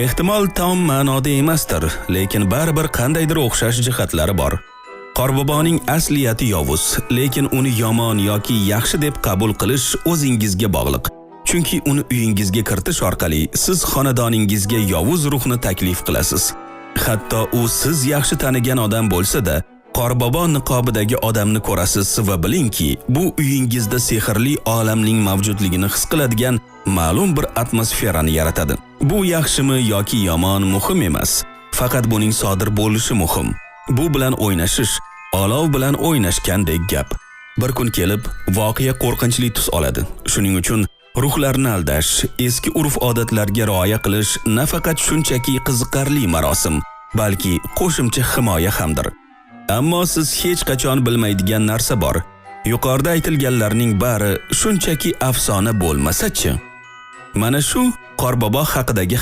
Ehtimol tom ma'noda emasdir, lekin baribir qandaydir o'xshash jihatlari bor. Qorboboning asliyati yovuz, lekin uni yomon yoki yaxshi deb qabul qilish o'zingizga bog'liq. Chunki uni uyingizga kiritish orqali siz xonadoningizga yovuz ruhni taklif qilasiz. Hatto u siz yaxshi tanigan odam bo'lsa-da, Qorbobo niqobidagi odamni ko'rasiz va bilingki, bu uyingizda sehrli olamning mavjudligini his qiladigan ma'lum bir atmosferani yaratadi. Bu yaxshimi yoki yomon muhim emas, faqat buning sodir bo'lishi muhim. Bu bilan o'ynashish, olov bilan o'ynashgandek gap. Bir kun kelib, voqea qo'rqinchli tus oladi. Shuning uchun ruhlarni aldash, eski urf-odatlarga rioya qilish nafaqat shunchaki qiziqarli marosim, balki qo'shimcha himoya hamdir. Ammo siz hech qachon bilmaydigan narsa bor. Yuqorida aytilganlarning bari shunchaki afsona bo'lmasa-chi? Mana shu Qorbobo haqidagi